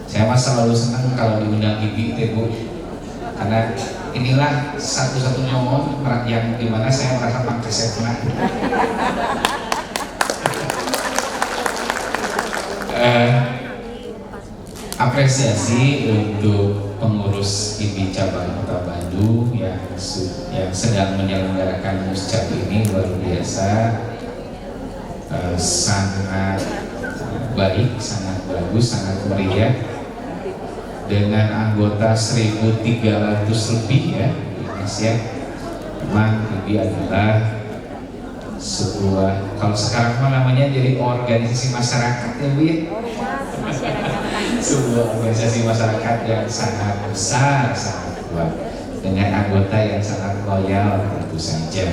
Saya selalu senang kalau diundang IBI itu Bu, karena inilah satu-satunya momen yang dimana saya merasa pangkesnya. Apresiasi untuk pengurus IBI Cabang Kota Bandung yang sedang menyelenggarakan muscap ini luar biasa, sangat baik, sangat bagus, sangat meriah dengan anggota 1.300 lebih ya di Indonesia. Memang IBI adalah sebuah, kalau sekarang namanya jadi organisasi masyarakat ya Bu ya. Sebuah organisasi masyarakat yang sangat besar, sangat kuat, dengan anggota yang sangat loyal tentu saja.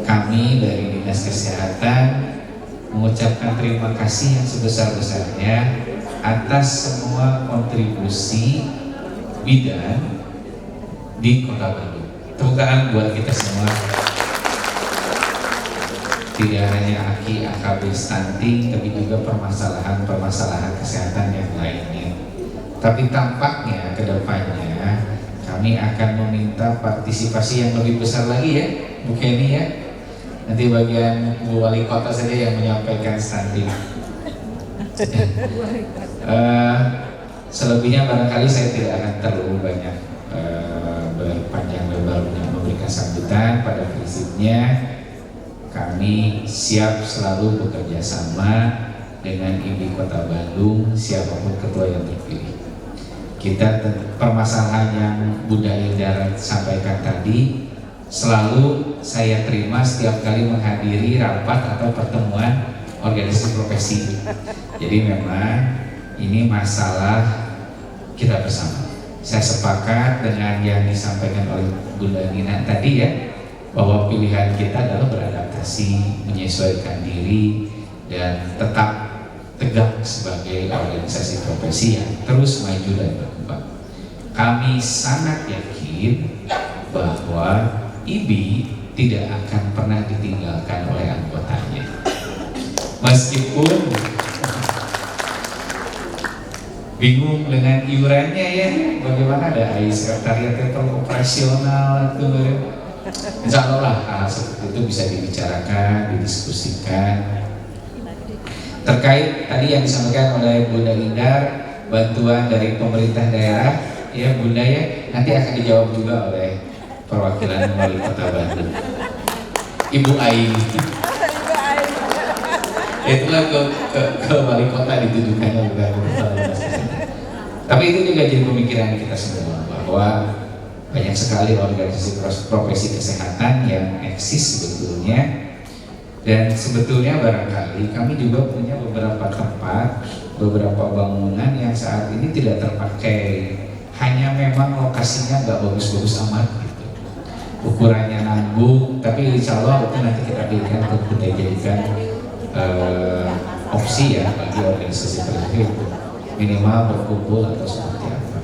Kami dari Dinas Kesehatan mengucapkan terima kasih yang sebesar-besarnya atas semua kontribusi bidan di Kota Bandung. Tepuk tangan buat kita semua. Tidak hanya AKI, AKB, stunting, tapi juga permasalahan kesehatan yang lainnya. Tapi tampaknya ke depannya kami akan meminta partisipasi yang lebih besar lagi ya, Bu Kenny ya. Nanti bagian Bu Wali Kota saja yang menyampaikan stunting. Selebihnya barangkali saya tidak akan terlalu banyak berpanjang lebar memberikan sambutan. Pada prinsipnya kami siap selalu bekerja sama dengan IBI Kota Bandung, siapapun ketua yang terpilih. Kita permasalahan yang Bunda Ildara sampaikan tadi selalu saya terima setiap kali menghadiri rapat atau pertemuan organisasi profesi. Jadi memang ini masalah kita bersama. Saya sepakat dengan yang disampaikan oleh Bunda Nina tadi ya, bahwa pilihan kita adalah beradaptasi, menyesuaikan diri, dan tetap tegak sebagai organisasi profesi yang terus maju dan berkembang. Kami sangat yakin bahwa IBI tidak akan pernah ditinggalkan oleh anggotanya. Meskipun bingung dengan iurannya ya, bagaimana ada sekretariat operasional itu. Insya Allah lah hal seperti itu bisa dibicarakan, didiskusikan. Terkait tadi yang disampaikan oleh Bunda Indar, bantuan dari pemerintah daerah, ya Bunda ya, nanti akan dijawab juga oleh perwakilan Wali Kota Bandung, Ibu Aing. Itulah ke Wali Kota ditujukannya bukan. Tapi itu juga jadi pemikiran kita semua bahwa banyak sekali organisasi profesi kesehatan yang eksis sebetulnya, dan sebetulnya barangkali kami juga punya beberapa tempat, beberapa bangunan yang saat ini tidak terpakai, hanya memang lokasinya nggak bagus-bagus amat gitu, ukurannya nanggung, tapi insya Allah itu nanti kita berikan untuk kita jadikan opsi ya bagi organisasi tersebut, minimal berkumpul atau seperti apa.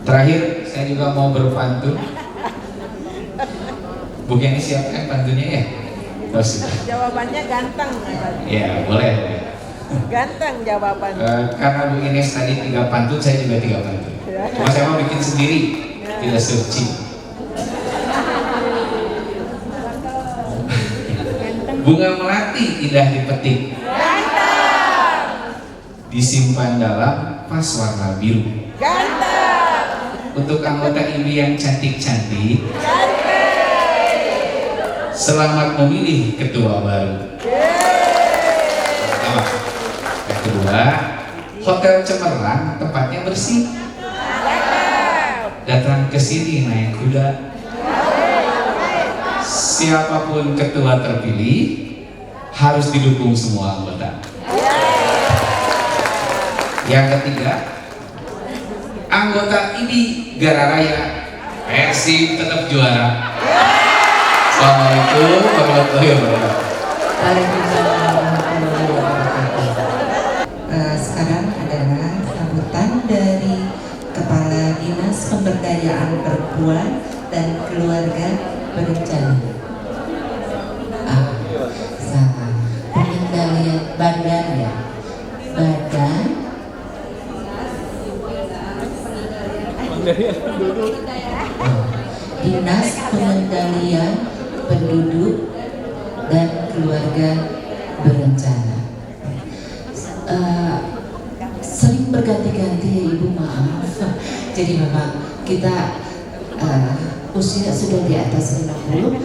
Terakhir, saya juga mau berpantun. Bu Kenny siapkan pantunnya ya? Jawabannya ganteng. Ya, boleh. Ganteng jawabannya. Karena Bu Ines tadi 3 pantun, saya juga 3 pantun. Cuma saya mau bikin sendiri, tidak searching. Bunga melati indah dipetik, disimpan dalam vas warna biru. Untuk anggota IBI yang cantik-cantik, selamat memilih ketua baru. Yang kedua, Hotel Cemerlang tempatnya bersih. Datang ke sini naik kuda. Siapapun ketua terpilih harus didukung semua anggota. Yang ketiga, anggota IBI Gararaya Persib tetap juara. Assalamualaikum warahmatullahi wabarakatuh. Waalaikumsalam warahmatullahi wabarakatuh. Sekarang adalah sambutan dari Kepala Dinas Pemberdayaan Perempuan dan Keluarga Berencana. Salah. Pengendalian badan ya. Badan Dinas Pengendalian Penduduk dan Keluarga Berencana. sering berganti-ganti ya Ibu, maaf. Jadi memang kita usia sudah di atas 50,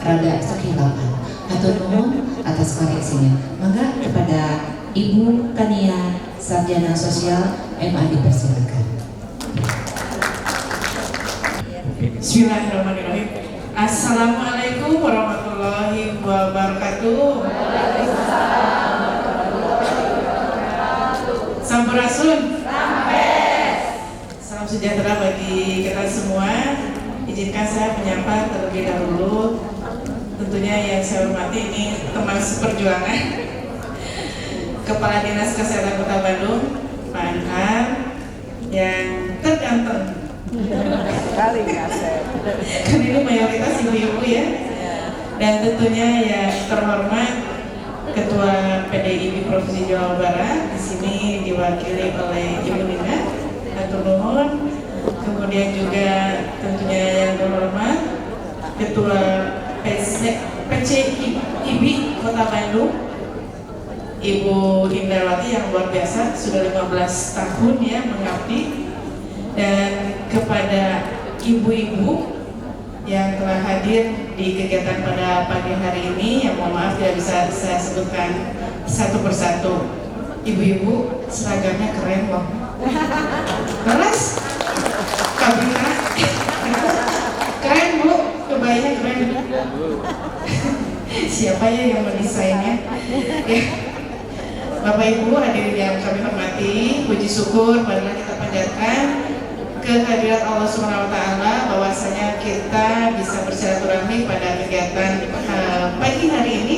rada sekilapan. Hatur nuhun atas koreksinya. Maka kepada Ibu Tania Sarjana Sosial MA dipersilakan. Bismillahirrahmanirrahim. Assalamualaikum warahmatullahi wabarakatuh. Sampurasun. Salam sejahtera bagi kita semua. Izinkan saya menyapa terlebih dahulu, tentunya yang saya hormati ini teman seperjuangan, Kepala Dinas Kesehatan Kota Bandung, Pak Anhar, yang terganteng. Sekali ngasih. Kan ini mayoritas ibu-ibu ya. Dan tentunya ya terhormat Ketua PDIP Provinsi Jawa Barat, di sini diwakili oleh Ibu Nina Hatur nuhun. Kemudian juga tentunya yang terhormat Ketua PCIB Kota Bandung, Ibu Indrawati yang luar biasa, sudah 15 tahun ya mengabdi. Dan kepada ibu-ibu yang telah hadir di kegiatan pada pagi hari ini, yang mohon maaf tidak bisa saya sebutkan satu persatu. Ibu-ibu seragamnya keren loh. Terus kabina keren Bu, kebayanya keren. Siapa ya yang mendesainnya? Ya. Bapak Ibu hadirin yang kami hormati, puji syukur marilah kita panjatkan kehadirat Allah Subhanahu wa taala bahwasanya kita bisa bersilaturahmi pada kegiatan pagi hari ini,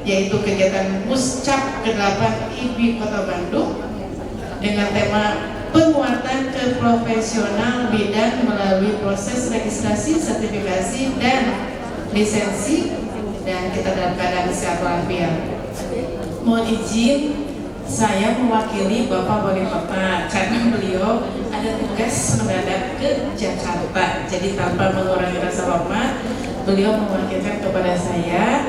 yaitu kegiatan Muscap ke-8 IBI Kota Bandung dengan tema penguatan keprofesional bidan melalui proses registrasi, sertifikasi dan lisensi, dan kita dalam keadaan sehat walafiat. Mohon izin saya mewakili Bapak Wali Kota karena beliau ada tugas mendadak ke Jakarta. Jadi tanpa mengurangi rasa hormat, beliau mewakilkan kepada saya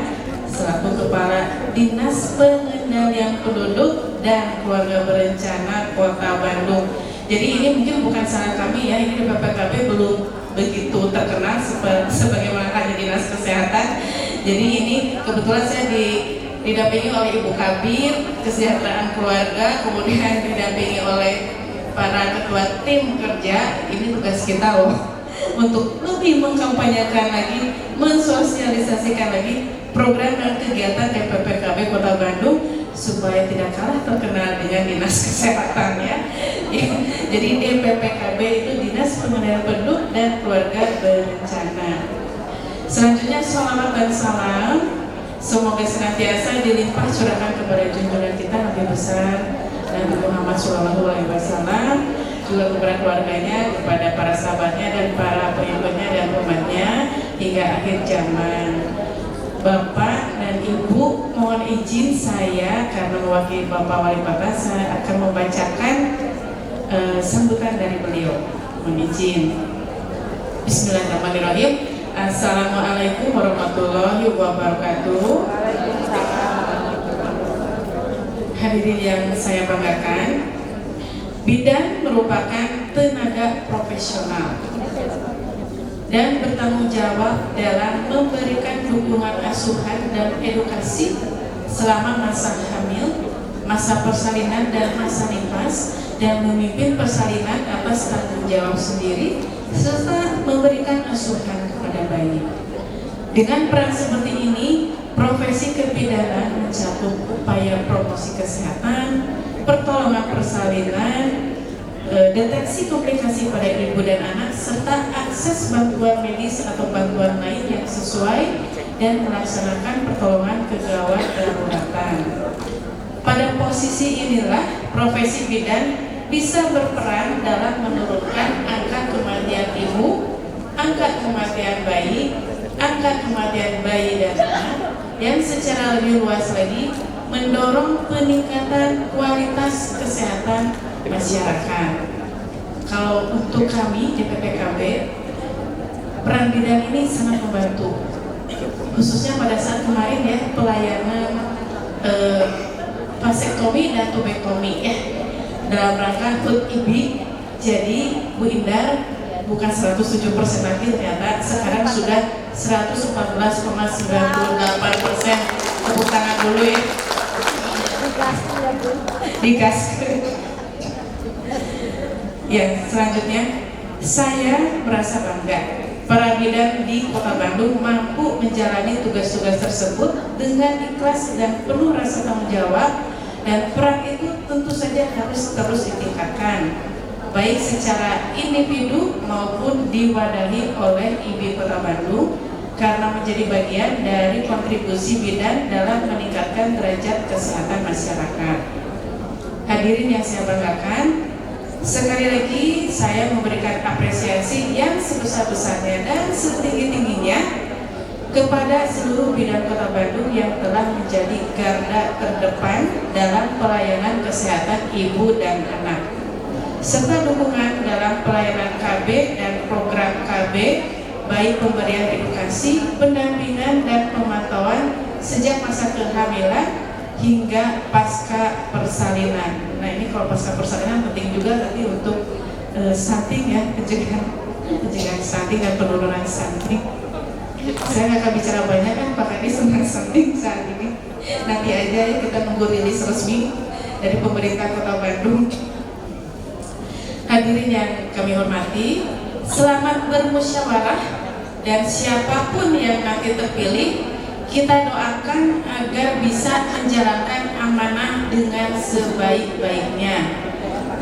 selaku Kepala Dinas Pengendalian Penduduk dan Keluarga Berencana Kota Bandung. Jadi ini mungkin bukan salah kami ya, ini di PPKB belum begitu terkenal sebagaimana hanya Dinas Kesehatan. Jadi ini kebetulan saya didampingi oleh Ibu Kabir Kesejahteraan Keluarga, kemudian didampingi oleh para ketua tim kerja. Ini tugas kita loh untuk lebih mengkampanyekan lagi, mensosialisasikan lagi program dan kegiatan DPPKB Kota Bandung supaya tidak kalah terkenal dengan Dinas Kesehatan ya. Jadi DPPKB itu Dinas Pengendalian Penduduk dan Keluarga Berencana. Selanjutnya sholawat dan salam semoga senantiasa dilimpah curahkan kepada junjungan kita Nabi besar Nabi Muhammad SAW, juga kepada keluarganya, kepada para sahabatnya dan para pengikutnya dan umatnya hingga akhir zaman. Bapak dan Ibu, mohon izin saya karena mewakili Bapak Wali Kota, saya akan membacakan sambutan dari beliau. Mohon izin. Bismillahirrahmanirrahim. Assalamualaikum warahmatullahi wabarakatuh. Hadirin yang saya banggakan, bidan merupakan tenaga profesional dan bertanggung jawab dalam memberikan dukungan asuhan dan edukasi selama masa hamil, masa persalinan dan masa nifas, dan memimpin persalinan atas tanggung jawab sendiri serta memberikan asuhan kepada bayi. Dengan peran seperti ini, profesi kebidanan mencakup upaya promosi kesehatan, pertolongan persalinan, deteksi komplikasi pada ibu dan anak, serta akses bantuan medis atau bantuan lain yang sesuai dan melaksanakan pertolongan kegawat daruratan. Pada posisi inilah profesi bidan bisa berperan dalam menurunkan angka kematian ibu, angka kematian bayi, angka kematian bayi dan anak, dan secara lebih luas lagi mendorong peningkatan kualitas kesehatan masyarakat. Kalau untuk kami di PPKB, peran bidan ini sangat membantu, khususnya pada saat kemarin ya pelayanan vasektomi dan tubektomi ya, dalam rangka HUT IBI. Jadi Bu Indar bukan 107% lagi, ternyata sekarang sudah 114,98%. Tepuk tangan dulu ya. Dikasih. Ya, selanjutnya saya merasa bangga para bidan di Kota Bandung mampu menjalani tugas-tugas tersebut dengan ikhlas dan penuh rasa tanggung jawab, dan peran itu tentu saja harus terus ditingkatkan baik secara individu maupun diwadahi oleh IBI Kota Bandung karena menjadi bagian dari kontribusi bidan dalam meningkatkan derajat kesehatan masyarakat. Hadirin yang saya banggakan, sekali lagi saya memberikan apresiasi yang sebesar-besarnya dan setinggi-tingginya kepada seluruh bidan Kota Bandung yang telah menjadi garda terdepan dalam pelayanan kesehatan ibu dan anak, serta dukungan dalam pelayanan KB dan program KB, baik pemberian edukasi, pendampingan, dan pemantauan sejak masa kehamilan hingga pasca persalinan. Nah, ini kalau pasca persalinan penting juga nanti untuk stunting ya, pencegahan stunting dan penurunan stunting. Saya nggak akan bicara banyak kan, Pak Kadis tentang stunting saat ini. Nanti aja ya, kita nunggu rilis resmi dari pemerintah Kota Bandung. Hadirin yang kami hormati, selamat bermusyawarah, dan siapapun yang nanti terpilih, kita doakan agar bisa menjalankan amanah dengan sebaik-baiknya.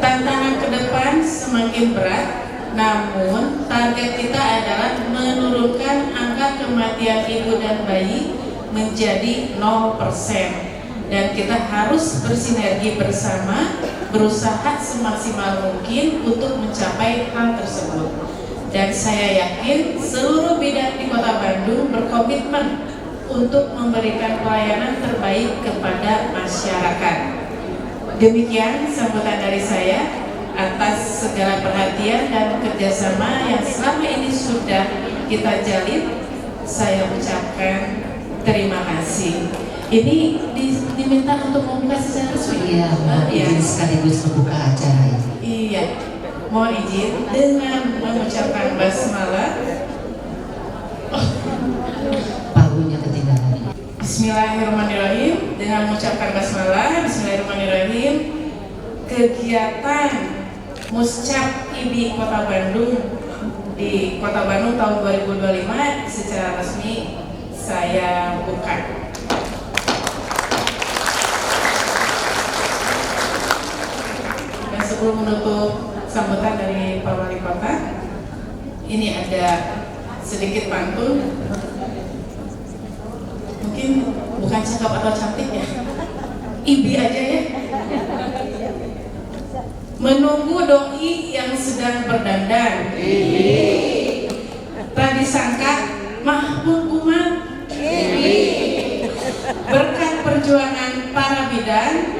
Tantangan ke depan semakin berat, namun target kita adalah menurunkan angka kematian ibu dan bayi menjadi 0%. Dan kita harus bersinergi bersama, berusaha semaksimal mungkin untuk mencapai hal tersebut. Dan saya yakin seluruh bidan di Kota Bandung berkomitmen untuk memberikan pelayanan terbaik kepada masyarakat. Demikian sambutan dari saya atas segala perhatian dan kerjasama yang selama ini sudah kita jalin. Saya ucapkan terima kasih. Ini diminta untuk membuka secara resmi. Iya, izin sekaligus membuka acara ini. Iya, mohon izin dengan mengucapkan basmalah. Pagunya ketinggalan. Bismillahirrahmanirrahim. Dengan mengucapkan basmalah, Bismillahirrahmanirrahim. Kegiatan Muscap IBI Kota Bandung di Kota Bandung tahun 2025 secara resmi saya buka. Dan sebelum menutup sambutan dari Pak Wali Kota, ini ada sedikit pantun. Mungkin bukan cakep atau cantik ya, IBI aja ya. Menunggu doi yang sedang berdandan, tak disangka mahpun umat. Berkat perjuangan para bidan,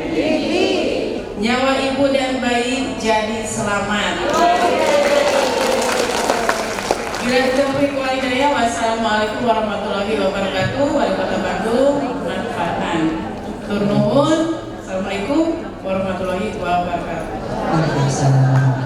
nyawa ibu dan bayi jadi selamat. Bila taufiq wal hidayah, wassalamualaikum warahmatullahi wabarakatuh. Wali Kota Bandung, manfaatan. Tur nuhun. Assalamualaikum warahmatullahi wabarakatuh. Waalaikumsalam.